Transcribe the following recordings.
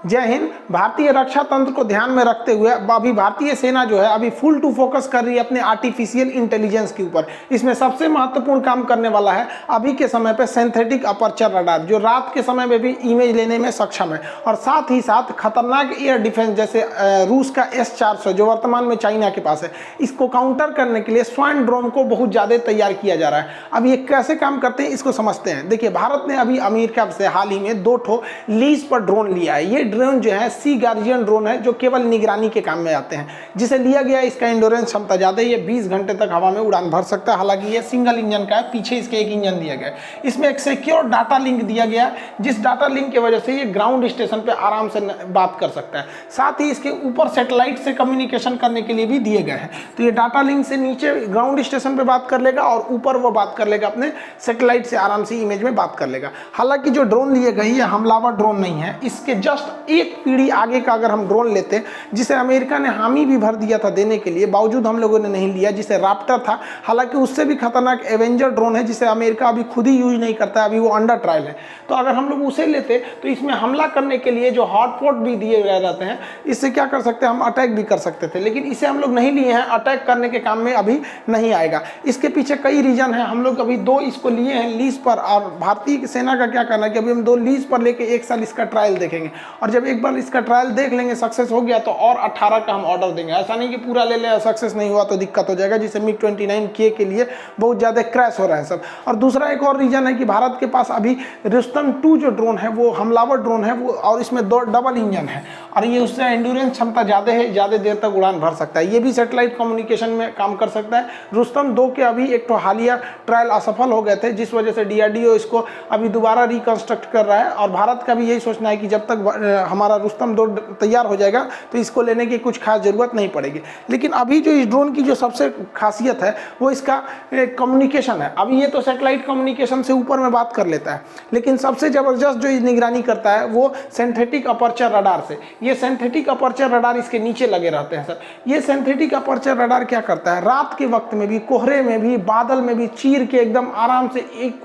जय हिंद। भारतीय रक्षा तंत्र को ध्यान में रखते हुए अभी भारतीय सेना जो है अभी फुल टू फोकस कर रही है अपने आर्टिफिशियल इंटेलिजेंस के ऊपर। इसमें सबसे महत्वपूर्ण काम करने वाला है अभी के समय पे सिंथेटिक अपर्चर रडार, जो रात के समय में भी इमेज लेने में सक्षम है, और साथ ही साथ खतरनाक एयर डिफेंस जैसे रूस का S-400 जो वर्तमान में चाइना के पास है, इसको काउंटर करने के लिए स्वर्ण ड्रोन को बहुत ज़्यादा तैयार किया जा रहा है। अब ये कैसे काम करते हैं इसको समझते हैं। देखिए, भारत ने अभी अमेरिका से हाल ही में 2 ठो लीज पर ड्रोन लिया है। ये ड्रोन जो है सी गार्जियन ड्रोन है, जो केवल निगरानी के काम में आते हैं। जिसे लिया गया, इसका एंड्योरेंस क्षमता ज़्यादा है, ये 20 घंटे तक हवा में उड़ान भर सकता है। हालांकि ये सिंगल इंजन का है, पीछे इसके एक इंजन दिया गया है। इसमें एक सिक्योर डाटा लिंक दिया गया है, जिस डाटा लिंक की वजह से ये ग्राउंड स्टेशन पे आराम से बात कर सकता है। साथ ही इसके ऊपर सैटेलाइट से कम्युनिकेशन करने के लिए भी दिए गए हैं। तो ये डाटा लिंक से नीचे ग्राउंड स्टेशन पे बात कर लेगा और ऊपर वो बात कर लेगा अपने सैटेलाइट से, आराम से इमेज में बात कर लेगा। हालांकि जो ड्रोन लिए गए ये हमलावर ड्रोन नहीं है। इसके जस्ट एक पीढ़ी आगे का अगर हम ड्रोन लेते, जिसे अमेरिका ने हामी भी भर दिया था देने के लिए, बावजूद हम लोगों ने नहीं लिया, जिसे राप्टर था। हालांकि उससे भी खतरनाक एवेंजर ड्रोन है, जिसे अमेरिका अभी खुद ही यूज नहीं करता है, अभी वो अंडर ट्रायल है। तो अगर हम लोग उसे लेते तो इसमें हमला करने के लिए जो हॉटपॉट भी दिए गए रहते हैं, इससे क्या कर सकते हैं, हम अटैक भी कर सकते थे। लेकिन इसे हम लोग नहीं लिए हैं, अटैक करने के काम में अभी नहीं आएगा। इसके पीछे कई रीजन है। हम लोग अभी 2 इसको लिए हैं लीज पर, और भारतीय सेना का क्या करना है कि अभी हम 2 लीज पर लेके 1 साल इसका ट्रायल देखेंगे, और जब एक बार इसका ट्रायल देख लेंगे, सक्सेस हो गया तो और 18 का हम ऑर्डर देंगे। ऐसा नहीं कि पूरा ले लें, सक्सेस नहीं हुआ तो दिक्कत हो जाएगा, जिससे MiG-29K के लिए बहुत ज़्यादा क्रैश हो रहा है सब। और दूसरा एक और रीजन है कि भारत के पास अभी रुस्तम 2 जो ड्रोन है वो हमलावर ड्रोन है, वो और इसमें 2 डबल इंजन है, और ये उससे एंड्योरेंस क्षमता ज़्यादा है, ज़्यादा देर तक उड़ान भर सकता है। ये भी सैटेलाइट कम्युनिकेशन में काम कर सकता है। रुस्तम 2 के अभी एक तो हालिया ट्रायल असफल हो गए थे, जिस वजह से DRDO इसको अभी दोबारा रिकंस्ट्रक्ट कर रहा है, और भारत का भी यही सोचना है कि जब तक हमारा रुस्तम 2 तैयार हो जाएगा तो इसको लेने की कुछ खास जरूरत नहीं पड़ेगी। लेकिन अभी जो इस ड्रोन की जो सबसे खासियत है वो इसका कम्युनिकेशन है। अभी ये तो सैटेलाइट कम्युनिकेशन से ऊपर में बात कर लेता है, लेकिन सबसे ज़बरदस्त जो निगरानी करता है वो सिंथेटिक अपर्चर रडार से। ये सिंथेटिक अपर्चर रडार इसके नीचे लगे रहते हैं सर। ये सिंथेटिक अपर्चर रडार क्या करता है, रात के वक्त में भी, कोहरे में भी, बादल में भी चीर के एकदम आराम से एक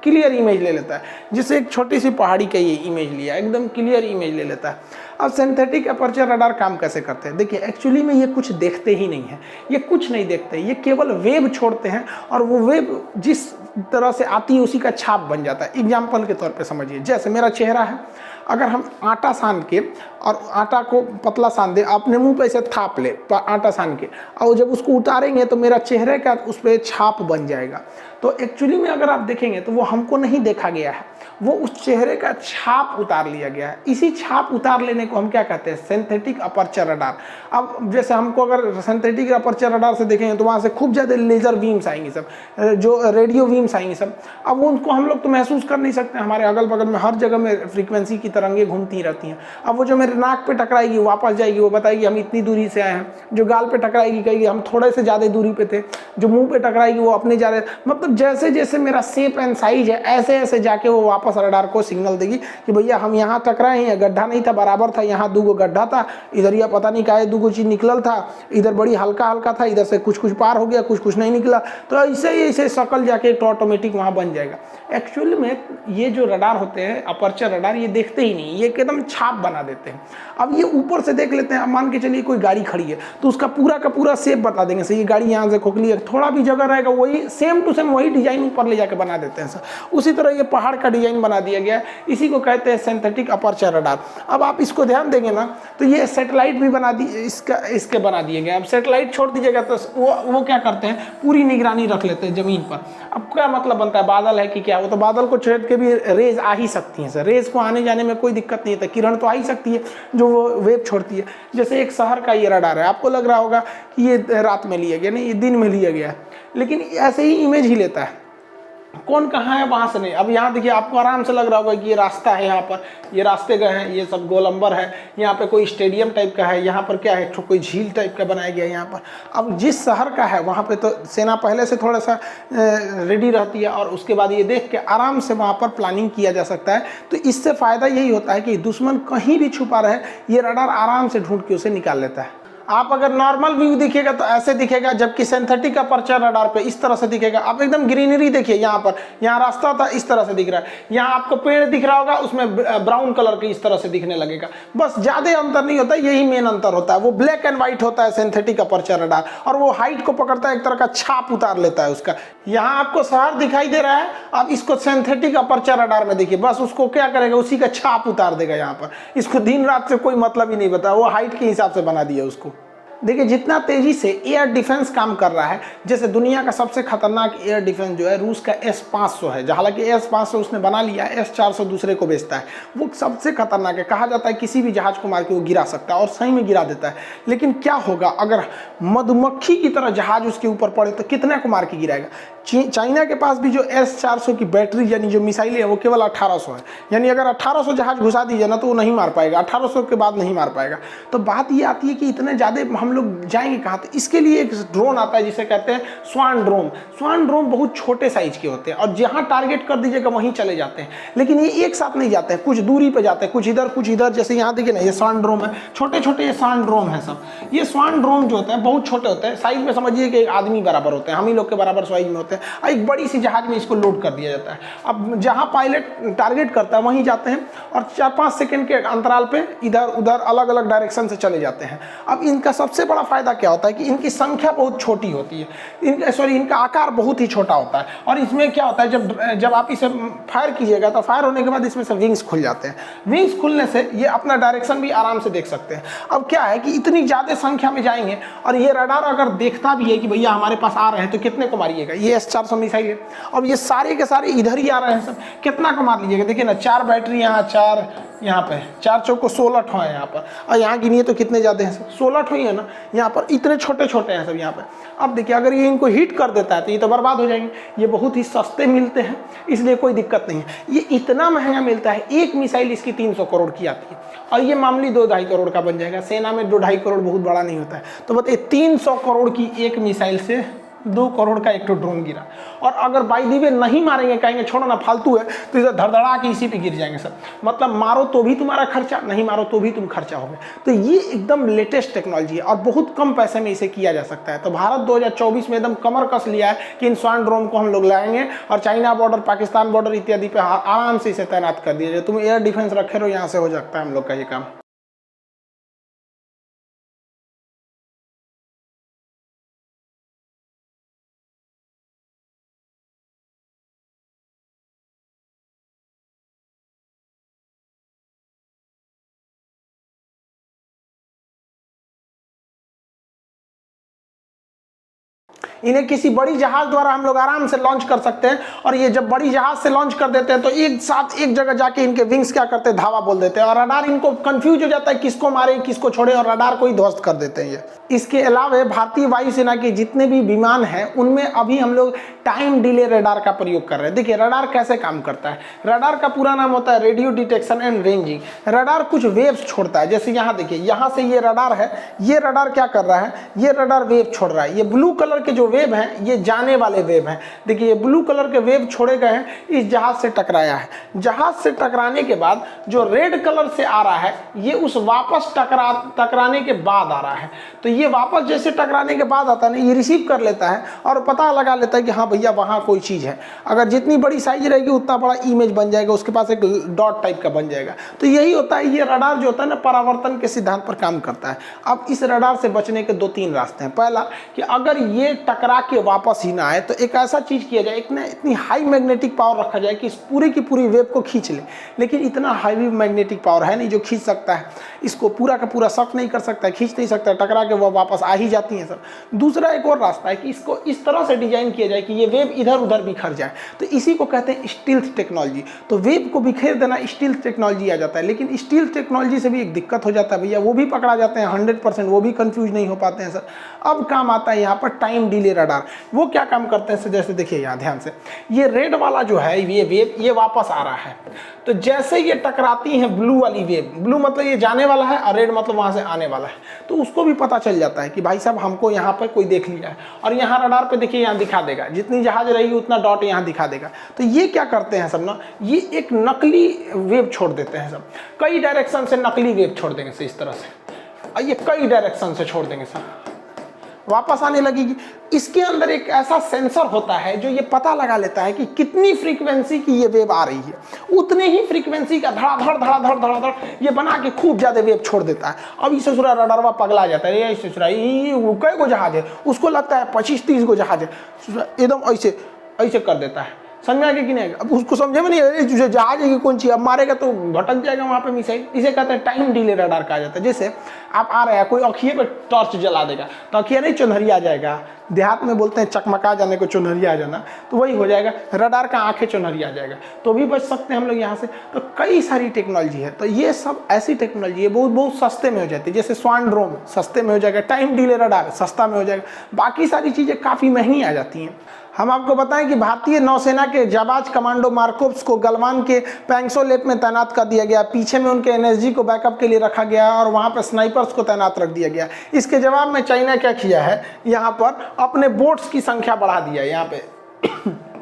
क्लियर इमेज ले लेता है। जिससे एक छोटी सी पहाड़ी का ये इमेज लिया, एकदम क्लियर इमेज ले लेता है। अब सिंथेटिक अपर्चर रडार काम कैसे करते हैं, देखिए, एक्चुअली में ये कुछ देखते ही नहीं है, ये कुछ नहीं देखते, ये केवल वेव छोड़ते हैं, और वो वेव जिस तरह से आती है उसी का छाप बन जाता है। एग्जाम्पल के तौर पे समझिए, जैसे मेरा चेहरा है, अगर हम आटा सान के, और आटा को पतला सान दे, अपने मुंह पे ऐसे थाप ले आटा सान के, और जब उसको उतारेंगे तो मेरा चेहरे का उस पर छाप बन जाएगा। तो एक्चुअली में अगर आप देखेंगे तो वो हमको नहीं देखा गया है, वो उस चेहरे का छाप उतार लिया गया है। इसी छाप उतार लेने को हम क्या कहते हैं, सिंथेटिक अपर्चर रडार। अब जैसे हमको अगर सिंथेटिक अपर्चर रडार से देखेंगे तो वहाँ से खूब ज़्यादा लेज़र बीम्स आएंगी सब, जो रेडियो बीम्स आएंगी सब। अब उनको हम लोग तो महसूस कर नहीं सकते, हमारे अगल बगल में हर जगह में फ्रीक्वेंसी की तरंगें घूमती रहती हैं। अब वो जो मेरे नाक पे टकराएगी वापस जाएगी, वो बताएगी हम इतनी दूरी से आए हैं। जो गाल पे टकराएगी कहेगी हम थोड़े से ज़्यादा दूरी पे थे। जो मुँह पे टकराएगी वो अपने जा रहे, मतलब जैसे जैसे मेरा शेप एंड साइज है, ऐसे ऐसे जाके वो वापस रडार को सिग्नल देगी कि भैया हम यहाँ टकराए हैं, गड्ढा नहीं था, बराबर था, यहाँ 2 गड्ढा था, इधर यह पता नहीं काहे 2 चीज निकलल था, इधर बड़ी हल्का हल्का था, इधर से कुछ कुछ पार हो गया, कुछ कुछ नहीं निकला। तो ऐसे ही ऐसे शकल जाके एक ऑटोमेटिक वहाँ बन जाएगा। एक्चुअली में ये जो रडार होते हैं अपर्चर रडार, ये देखते ही नहीं, ये एकदम छाप बना देते हैं। अब ये ऊपर से देख लेते हैं, मान के चलिए कोई गाड़ी खड़ी है तो उसका पूरा का पूरा शेप बता देंगे सर, ये गाड़ी यहाँ से खोखली है, थोड़ा भी जगह रहेगा वही सेम टू सेम वही डिजाइन ऊपर ले जाके बना देते हैं सर। उसी तरह ये पहाड़ का डिजाइन बना दिया गया है, इसी को कहते हैं सिंथेटिक अपर्चर रडार। अब आप इसको ध्यान देंगे ना तो ये सैटेलाइट भी बना दी, इसके बना दिए गए। अब सैटेलाइट छोड़ दीजिएगा तो वो क्या करते हैं, पूरी निगरानी रख लेते हैं जमीन पर। अब क्या मतलब बनता है, बादल है कि क्या, वो तो बादल को छेद के भी रेज आ ही सकती हैं सर, रेज को आने जाने में कोई दिक्कत नहीं है, किरण तो आ ही सकती है जो वो वेव छोड़ती है। जैसे एक शहर का ये रडार है, आपको लग रहा होगा कि ये रात में लिया गया, नहीं, ये दिन में लिया गया है, लेकिन ऐसे ही इमेज ही लेता है, कौन कहाँ है वहाँ से नहीं। अब यहाँ देखिए, आपको आराम से लग रहा होगा कि ये रास्ता है, यहाँ पर ये रास्ते गए हैं, ये सब गोलंबर है, यहाँ पे कोई स्टेडियम टाइप का है, यहाँ पर क्या है, कोई झील टाइप का बनाया गया है यहाँ पर। अब जिस शहर का है वहाँ पे तो सेना पहले से थोड़ा सा रेडी रहती है, और उसके बाद ये देख के आराम से वहाँ पर प्लानिंग किया जा सकता है। तो इससे फ़ायदा यही होता है कि दुश्मन कहीं भी छुपा रहे, ये रडार आराम से ढूंढ के उसे निकाल लेता है। आप अगर नॉर्मल व्यू दिखेगा तो ऐसे दिखेगा, जबकि सिंथेटिक अपर्चर रडार पे इस तरह से दिखेगा। आप एकदम ग्रीनरी देखिए, यहाँ पर यहाँ रास्ता था इस तरह से दिख रहा है, यहाँ आपको पेड़ दिख रहा होगा उसमें ब्राउन कलर के इस तरह से दिखने लगेगा। बस ज्यादा अंतर नहीं होता, यही मेन अंतर होता है। वो ब्लैक एंड व्हाइट होता है सिंथेटिक अपर्चर रडार, और वो हाइट को पकड़ता है, एक तरह का छाप उतार लेता है उसका। यहाँ आपको शहर दिखाई दे रहा है, अब इसको सिंथेटिक अपर्चर रडार में देखिए, बस उसको क्या करेगा, उसी का छाप उतार देगा यहाँ पर। इसको दिन रात से कोई मतलब ही नहीं बता, वो हाइट के हिसाब से बना दिया उसको। देखिए जितना तेजी से एयर डिफेंस काम कर रहा है, जैसे दुनिया का सबसे खतरनाक एयर डिफेंस जो है रूस का S-500 है, हालांकि S-500 उसने बना लिया, S-400 दूसरे को बेचता है। वो सबसे खतरनाक है, कहा जाता है किसी भी जहाज को मार के वो गिरा सकता है, और सही में गिरा देता है। लेकिन क्या होगा अगर मधुमक्खी की तरह जहाज उसके ऊपर पड़े तो कितने को मार के गिराएगा। चाइना के पास भी जो S-400 की बैटरी यानी जो मिसाइल है वो केवल 1800 है, यानी अगर 1800 जहाज घुसा दीजिए ना तो वो नहीं मार पाएगा, 1800 के बाद नहीं मार पाएगा। तो बात ये आती है कि इतने ज़्यादा हम लोग जाएंगे कहाँ। तो इसके लिए एक ड्रोन आता है जिसे कहते हैं स्वान ड्रोन। स्वान ड्रोन बहुत छोटे साइज के होते हैं और जहाँ टारगेट कर दीजिएगा वहीं चले जाते हैं, लेकिन ये एक साथ नहीं जाते हैं, कुछ दूरी पे जाते हैं, कुछ इधर कुछ इधर। जैसे यहाँ देखिए ना, ये स्वान ड्रोन है, छोटे छोटे ये स्वान ड्रोन है सब। ये स्वान ड्रोन जो होते हैं बहुत छोटे होते हैं, साइज में समझिए कि एक आदमी बराबर होते हैं, हम ही लोग के बराबर साइज में होते हैं। एक बड़ी सी जहाज में इसको लोड कर दिया जाता है। अब जहाँ पायलट टारगेट करता है वहीं जाते हैं और 4-5 सेकंड के अंतराल पे इधर उधर अलग अलग डायरेक्शन से चले जाते हैं। अब इनका सबसे बड़ा फायदा क्या होता है कि इनकी संख्या बहुत छोटी होती है, इनका आकार बहुत ही छोटा होता है। और इसमें क्या होता है, जब आप इसे फायर कीजिएगा तो फायर होने के बाद इसमें से विंग्स खुल जाते हैं। विंग्स खुलने से ये अपना डायरेक्शन भी आराम से देख सकते हैं। अब क्या है कि इतनी ज़्यादा संख्या में जाएंगे और ये रडार अगर देखता भी है कि भैया हमारे पास आ रहे हैं तो कितने को मारिएगा। ये S-400 मिसाइल है, अब ये सारे के सारे इधर ही आ रहे हैं सब, कितना को मार लीजिएगा। देखिए ना, 4 बैटरी यहाँ, 4 यहाँ पे, 4 चौको 16 ठो है यहाँ पर, और यहाँ गिनिए तो कितने ज़्यादा हैं सब, 16 ठो ही है ना यहाँ पर, इतने छोटे छोटे हैं सब यहाँ पे। अब देखिए अगर ये इनको हिट कर देता है तो ये तो बर्बाद हो जाएंगे। ये बहुत ही सस्ते मिलते हैं इसलिए कोई दिक्कत नहीं है। ये इतना महंगा मिलता है, एक मिसाइल इसकी 300 करोड़ की आती है और ये मामूली 2-2.5 करोड़ का बन जाएगा। सेना में 2-2.5 करोड़ बहुत बड़ा नहीं होता है। तो बताइए 300 करोड़ की एक मिसाइल से 2 करोड़ का एक तो ड्रोन गिरा। और अगर बाई दी वे नहीं मारेंगे, कहेंगे छोड़ो ना फालतू है, तो इधर धड़धड़ा के इसी पे गिर जाएंगे सब। मतलब मारो तो भी तुम्हारा खर्चा, नहीं मारो तो भी तुम खर्चा होगे। तो ये एकदम लेटेस्ट टेक्नोलॉजी है और बहुत कम पैसे में इसे किया जा सकता है। तो भारत 2024 में एकदम कमर कस लिया है कि इन स्वान ड्रोन को हम लोग लाएंगे और चाइना बॉर्डर, पाकिस्तान बॉर्डर इत्यादि पे आराम से इसे तैनात कर दिया जाए। तुम एयर डिफेंस रखे रहो, यहाँ से हो सकता है हम लोग का ये काम। इन्हें किसी बड़ी जहाज द्वारा हम लोग आराम से लॉन्च कर सकते हैं। और ये जब बड़ी जहाज से लॉन्च कर देते हैं तो एक साथ एक जगह जाके इनके विंग्स क्या करते हैं, धावा बोल देते हैं और रडार इनको कंफ्यूज हो जाता है किसको मारे किसको छोड़े और रडार को ही ध्वस्त कर देते हैं ये। इसके अलावा भारतीय वायुसेना के जितने भी विमान हैं उनमें अभी हम लोग टाइम डिले रडार का प्रयोग कर रहे हैं। देखिए रडार कैसे काम करता है। रडार का पूरा नाम होता है radio detection and ranging. Radar कुछ वेव्स छोड़ता है, जैसे यहाँ देखिए, यहाँ से ये रडार है, ये रडार क्या कर रहा है, ये रडार वेव छोड़ रहा है। ये ब्लू कलर के जो वेव हैं ये जाने वाले वेव हैं। देखिए ये ब्लू कलर के वेव छोड़े गए हैं, इस जहाज से टकराया है। जहाज से टकराने के बाद जो रेड कलर से आ रहा है ये उस वापस टकराने के बाद आ रहा है। तो ये वापस जैसे टकराने के बाद आता है ना, ये रिसीव कर लेता है और पता लगा लेता है कि हाँ भैया वहाँ कोई चीज़ है। अगर जितनी बड़ी साइज रहेगी उतना बड़ा इमेज बन जाएगा, उसके पास एक डॉट टाइप का बन जाएगा। तो यही होता है, ये रडार जो होता है ना परावर्तन के सिद्धांत पर काम करता है। अब इस रडार से बचने के 2-3 रास्ते हैं। पहला कि अगर ये टकरा के वापस ही ना आए तो एक ऐसा चीज़ किया जाए, एक ना इतनी हाई मैग्नेटिक पावर रखा जाए कि इस पूरी की पूरी वेव को खींच ले। लेकिन इतना हाई मैग्नेटिक पावर है नहीं जो खींच सकता है, इसको पूरा का पूरा सक नहीं कर सकता है, खींच नहीं सकता, टकरा के वो वापस आ ही जाती हैं सब। दूसरा एक और रास्ता है कि इसको इस तरह से डिजाइन किया जाए कि ये वेव इधर उधर बिखर जाए। तो इसी को कहते हैं स्टील्थ टेक्नोलॉजी। तो वेव को बिखेर देना स्टील्थ टेक्नोलॉजी आ जाता है। लेकिन स्टील्थ टेक्नोलॉजी से भी एक दिक्कत हो जाता है भैया, वो भी पकड़ा जाते हैं 100%, वो भी कंफ्यूज नहीं हो पाते हैं सर। अब काम आता है यहाँ पर टाइम डिले रडार। वो क्या काम करते हैं सर, जैसे देखिए यहाँ ध्यान से, ये रेड वाला जो है ये वेव ये वापस आ रहा है। तो जैसे ये टकराती है ब्लू वाली वेव, ब्लू मतलब ये जाने वाला है और रेड मतलब वहाँ से आने वाला है, तो उसको भी पता चल जाता है कि भाई साहब हमको यहाँ पर कोई देख लिया है। और यहाँ रडार पे देखिए यहाँ दिखा देगा, जितनी जहाज रहेगी उतना डॉट यहाँ दिखा देगा। तो ये क्या करते हैं सब ना, ये एक नकली वेव छोड़ देते हैं सब, कई डायरेक्शन से नकली वेव छोड़ देंगे इस तरह से। और ये कई डायरेक्शन से छोड़ देंगे सर, वापस आने लगेगी। इसके अंदर एक ऐसा सेंसर होता है जो ये पता लगा लेता है कि कितनी फ्रीक्वेंसी की ये वेव आ रही है, उतने ही फ्रीक्वेंसी का धड़ाधड़ ये बना के खूब ज्यादा वेव छोड़ देता है। अब इस ससुरा रडारवा पगला जाता है, ये ससुरा कई गो जहाज है, उसको लगता है 25-30 गो जहाज है, एकदम ऐसे ऐसे कर देता है। समझ में आ गया कि नहीं? अब उसको समझे में नहीं, जहाज है कि कौन चीज, अब मारेगा तो भटक जाएगा वहां पे मिसाइल। इसे कहते हैं टाइम डिले रडार कहा जाता है। जैसे आप आ रहे हैं, कोई अखिए पे टॉर्च जला देगा तो अखिया नहीं चुनहरिया जाएगा, देहात में बोलते हैं चकमका जाने को चुनहरिया आ जाना, तो वही हो जाएगा, रडार का आंखें चुनहरिया आ जाएगा, तो भी बच सकते हैं हम लोग यहाँ से। तो कई सारी टेक्नोलॉजी है, तो ये सब ऐसी टेक्नोलॉजी है बहुत बहुत सस्ते में हो जाती है। जैसे स्वान ड्रोन सस्ते में हो जाएगा, टाइम डिले रडार सस्ता में हो जाएगा, बाकी सारी चीज़ें काफ़ी महंगी आ जाती हैं। हम आपको बताएं कि भारतीय नौसेना के जाबाज कमांडो मार्कोव्स को गलवान के पैंगसो लेप में तैनात कर दिया गया। पीछे में उनके एनएसजी को बैकअप के लिए रखा गया और वहां पर स्नाइपर्स को तैनात रख दिया गया। इसके जवाब में चाइना क्या किया है, यहाँ पर अपने बोट्स की संख्या बढ़ा दिया है। यहाँ पे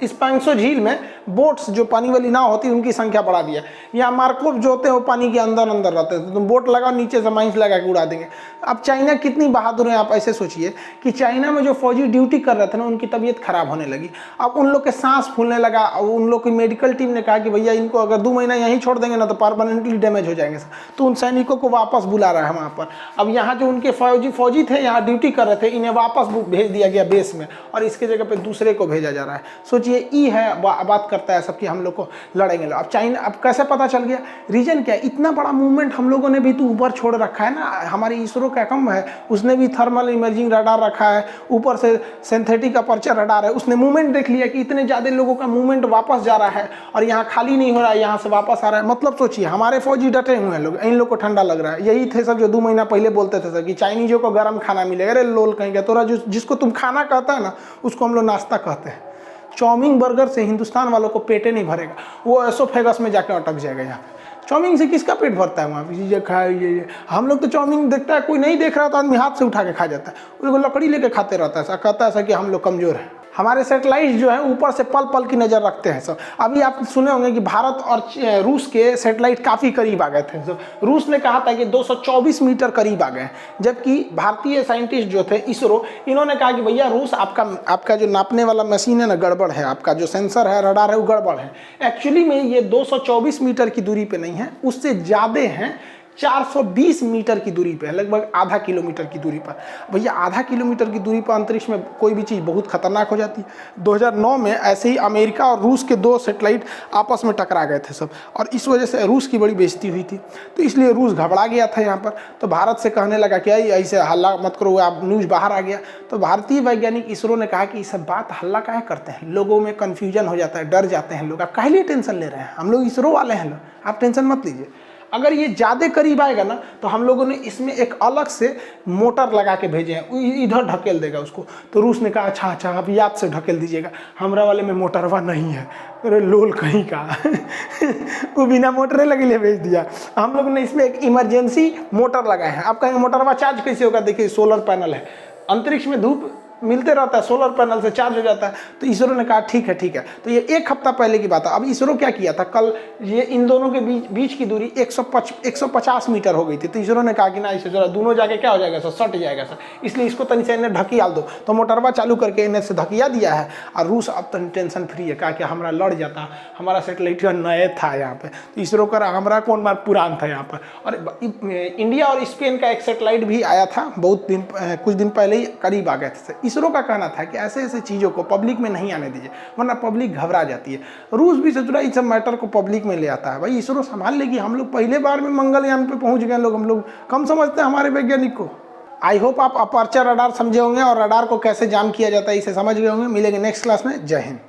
इस पैंगसो झील में बोट्स जो पानी वाली नाव होती है उनकी संख्या बढ़ा दिया। यहाँ मार्कोव जो होते हैं वो पानी के अंदर अंदर रहते हैं, तो तुम बोट लगाओ नीचे से माइंस लगा के उड़ा देंगे। अब चाइना कितनी बहादुर है, आप ऐसे सोचिए कि चाइना में जो फौजी ड्यूटी कर रहे थे ना, उनकी तबीयत खराब होने लगी। अब उन लोग के सांस फूलने लगा और उन लोग की मेडिकल टीम ने कहा कि भैया इनको अगर 2 महीना यहीं छोड़ देंगे ना तो परमानेंटली डैमेज हो जाएंगे। तो उन सैनिकों को वापस बुला रहा है वहाँ पर। अब यहाँ जो उनके फौजी थे, यहाँ ड्यूटी कर रहे थे, इन्हें वापस भेज दिया गया बेस में और इसके जगह पे दूसरे को भेजा जा रहा है। सोचिए ई है बात करता है सबकी, हम लोग को लड़ेंगे। अब चाइना, अब कैसे पता चल गया, रीजन क्या है, इतना बड़ा मूवमेंट हम लोगों ने भी तो ऊपर छोड़ रखा है ना। हमारी इसरो का कम है, उसने भी थर्मल इमेजिंग रडार रखा है, ऊपर से सिंथेटिक अपर्चर रडार है। उसने मूवमेंट देख लिया कि इतने ज्यादा लोगों का मूवमेंट वापस जा रहा है और यहाँ खाली नहीं हो रहा है, यहाँ से वापस आ रहा है। मतलब सोचिए हमारे फौजी डटे हुए हैं, लोग इन लोग को ठंडा लग रहा है। यही थे सब जो 2 महीना पहले बोलते थे सर कि चाइनीजों को गर्म खाना मिलेगा। अरे लोल कहेंगे, तोरा जिसको तुम खाना कहता है ना उसको हम लोग नाश्ता कहते हैं। चाउमीन बर्गर से हिंदुस्तान वालों को पेटे नहीं भरेगा, वो एसोफेगस में जाके अटक जाएगा। यहाँ पे चाउमीन से किसका पेट भरता है? वहाँ पे ये खाए ये हम लोग तो चाउमीन देखता है, कोई नहीं देख रहा तो आदमी हाथ से उठा के खा जाता है, उसको लकड़ी लेके खाते रहता है। कहता है ऐसा कि हम लोग कमजोर हैं। हमारे सैटेलाइट जो है ऊपर से पल पल की नज़र रखते हैं सब। अभी आप सुने होंगे कि भारत और रूस के सैटेलाइट काफ़ी करीब आ गए थे सब। रूस ने कहा था कि 224 मीटर करीब आ गए, जबकि भारतीय साइंटिस्ट जो थे इसरो, इन्होंने कहा कि भैया रूस आपका जो नापने वाला मशीन है ना गड़बड़ है, आपका जो सेंसर है रडार है वो गड़बड़ है। एक्चुअली में ये 224 मीटर की दूरी पे नहीं है, उससे ज़्यादा हैं, 420 मीटर की दूरी पे है, लगभग आधा किलोमीटर की दूरी पर। भैया आधा किलोमीटर की दूरी पर अंतरिक्ष में कोई भी चीज़ बहुत खतरनाक हो जाती है। 2009 में ऐसे ही अमेरिका और रूस के 2 सैटेलाइट आपस में टकरा गए थे सब, और इस वजह से रूस की बड़ी बेइज्जती हुई थी। तो इसलिए रूस घबरा गया था यहाँ पर, तो भारत से कहने लगा कि ऐसे हल्ला मत करो, आप न्यूज़ बाहर आ गया। तो भारतीय वैज्ञानिक इसरो ने कहा कि ये सब बात हल्ला काहे करते हैं, लोगों में कन्फ्यूजन हो जाता है, डर जाते हैं लोग, आप काहे लिए टेंशन ले रहे हैं, हम लोग इसरो वाले हैं, आप टेंशन मत लीजिए। अगर ये ज़्यादा करीब आएगा ना तो हम लोगों ने इसमें एक अलग से मोटर लगा के भेजे हैं, इधर ढकेल देगा उसको। तो रूस ने कहा अच्छा आप याद से ढकेल दीजिएगा, हमरा वाले में मोटरवा नहीं है। अरे लोल कहीं का वो बिना मोटरे लगे लिए भेज दिया। हम लोग ने इसमें एक इमरजेंसी मोटर लगाए हैं। आप कहेंगे मोटरवा चार्ज कैसे होगा, देखिए सोलर पैनल है, अंतरिक्ष में धूप मिलते रहता है, सोलर पैनल से चार्ज हो जाता है। तो इसरो ने कहा ठीक है। तो ये 1 हफ्ता पहले की बात है। अब इसरो क्या किया था, कल ये इन दोनों के बीच की दूरी 150 मीटर हो गई थी। तो इसरो ने कहा कि ना इसे जरा दोनों जाके क्या हो जाएगा सर, सट जाएगा सर, इसलिए इसको तनी से इन्हें ढकियाल दो। तो मोटरवा चालू करके इन्हें से धकिया दिया है और रूस अब तनी टेंशन फ्री है, कहा कि हमारा लड़ जाता, हमारा सैटेलाइट नए था यहाँ पे। तो इसरो का हमारा कौन बार पुरान था यहाँ पर। और इंडिया और स्पेन का एक सैटेलाइट भी आया था कुछ दिन पहले ही, करीब आ गए थे। इसरो का कहना था कि ऐसे ऐसे चीज़ों को पब्लिक में नहीं आने दीजिए, वरना पब्लिक घबरा जाती है। रूस भी सोच रहा है इस सब मैटर को पब्लिक में ले आता है। भाई इसरो संभाल लेगी, हम लोग पहले बार में मंगलयान पे पहुंच गए लोग, हम लोग कम समझते हैं हमारे वैज्ञानिक को। आई होप आप अपर्चर रडार समझे होंगे और रडार को कैसे जाम किया जाता है इसे समझ गए होंगे। मिलेंगे नेक्स्ट क्लास में। जय हिंद।